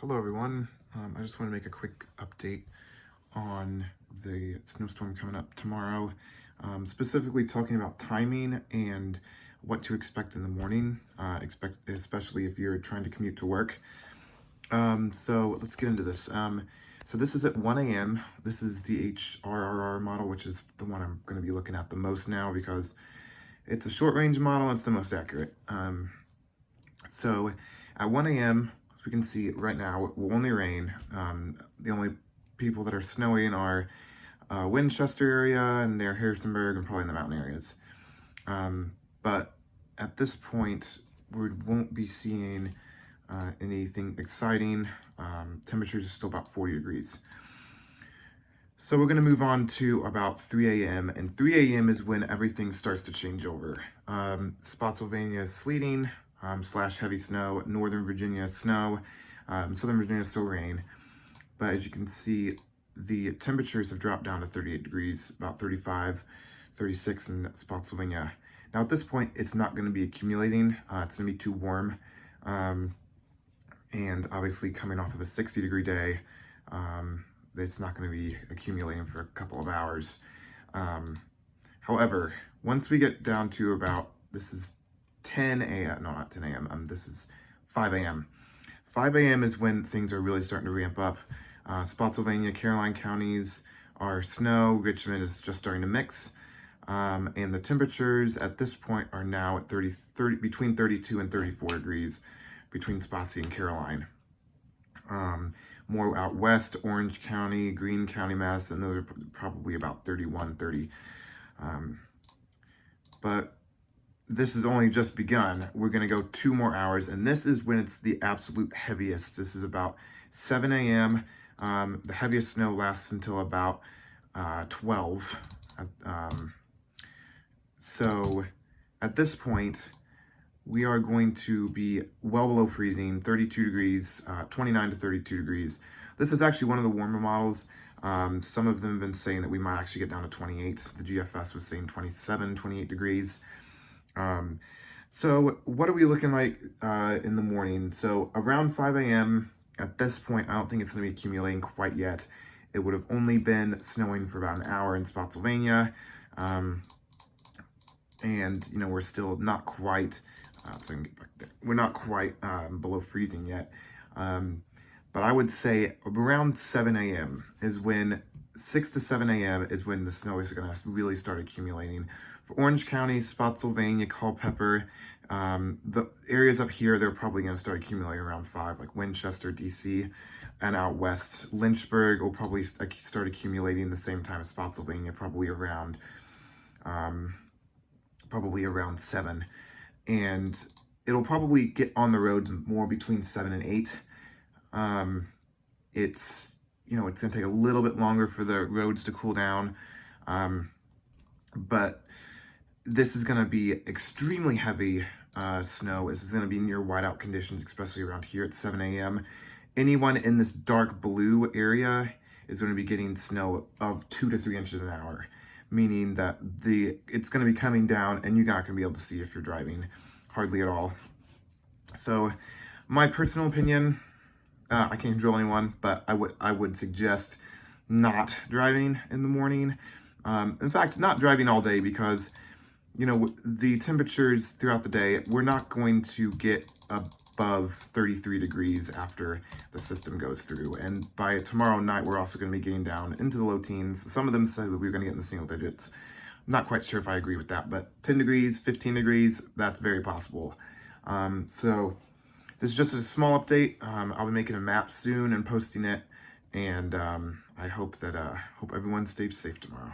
Hello everyone. I just want to make a quick update on the snowstorm coming up tomorrow, specifically talking about timing and what to expect in the morning, especially if you're trying to commute to work. So let's get into this. So this is at 1 a.m. This is the HRRR model, which is the one I'm going to be looking at the most now because it's a short range model and it's the most accurate. So at 1 a.m., we can see right now it will only rain. The only people that are snowing are Winchester area and near Harrisonburg and probably in the mountain areas. But at this point, we won't be seeing anything exciting. Temperatures are still about 40 degrees. So we're going to move on to about 3 a.m. and 3 a.m. is when everything starts to change over. Spotsylvania is sleeting. / heavy snow, Northern Virginia snow, Southern Virginia still rain. But as you can see, the temperatures have dropped down to 38 degrees, about 35, 36 in Spotsylvania. Now at this point, it's not going to be accumulating. It's going to be too warm. And obviously coming off of a 60-degree day, it's not going to be accumulating for a couple of hours. However, once we get down to about, this is 10 a.m. No, not 10 a.m. This is 5 a.m. 5 a.m. is when things are really starting to ramp up. Spotsylvania, Caroline counties are snow. Richmond is just starting to mix. And the temperatures at this point are now at between 32 and 34 degrees between Spotsy and Caroline. More out west, Orange County, Greene County, Madison, those are probably about 31, 30. But this has only just begun. We're going to go 2 more hours, and this is when it's the absolute heaviest. This is about 7 a.m. The heaviest snow lasts until about 12. So at this point, we are going to be well below freezing, 32 degrees, 29 to 32 degrees. This is actually one of the warmer models. Some of them have been saying that we might actually get down to 28. The GFS was saying 27, 28 degrees. So what are we looking like in the morning? So around 5 a.m. at this point, I don't think it's going to be accumulating quite yet. It would have only been snowing for about an hour in Spotsylvania. And, you know, we're still not quite, so I can get back there. We're not quite below freezing yet. But I would say around 7 a.m. is when, 6 to 7 a.m. is when the snow is going to really start accumulating. For Orange County, Spotsylvania, Culpeper, the areas up here, they're probably going to start accumulating around 5, like Winchester, DC, and out west. Lynchburg will probably start accumulating the same time as Spotsylvania, probably around 7. And it'll probably get on the roads more between 7 and 8. It's going to take a little bit longer for the roads to cool down, but this is going to be extremely heavy snow. This is going to be near whiteout conditions, especially around here at 7 a.m. Anyone in this dark blue area is going to be getting snow of 2 to 3 inches an hour, meaning that it's going to be coming down and you're not going to be able to see if you're driving hardly at all. So my personal opinion, I can't control anyone, but I would suggest not driving in the morning. In fact, not driving all day because, you know, the temperatures throughout the day, we're not going to get above 33 degrees after the system goes through. And by tomorrow night, we're also going to be getting down into the low teens. Some of them said that we were going to get in the single digits. I'm not quite sure if I agree with that, but 10 degrees, 15 degrees, that's very possible. So this is just a small update. I'll be making a map soon and posting it. And I hope everyone stays safe tomorrow.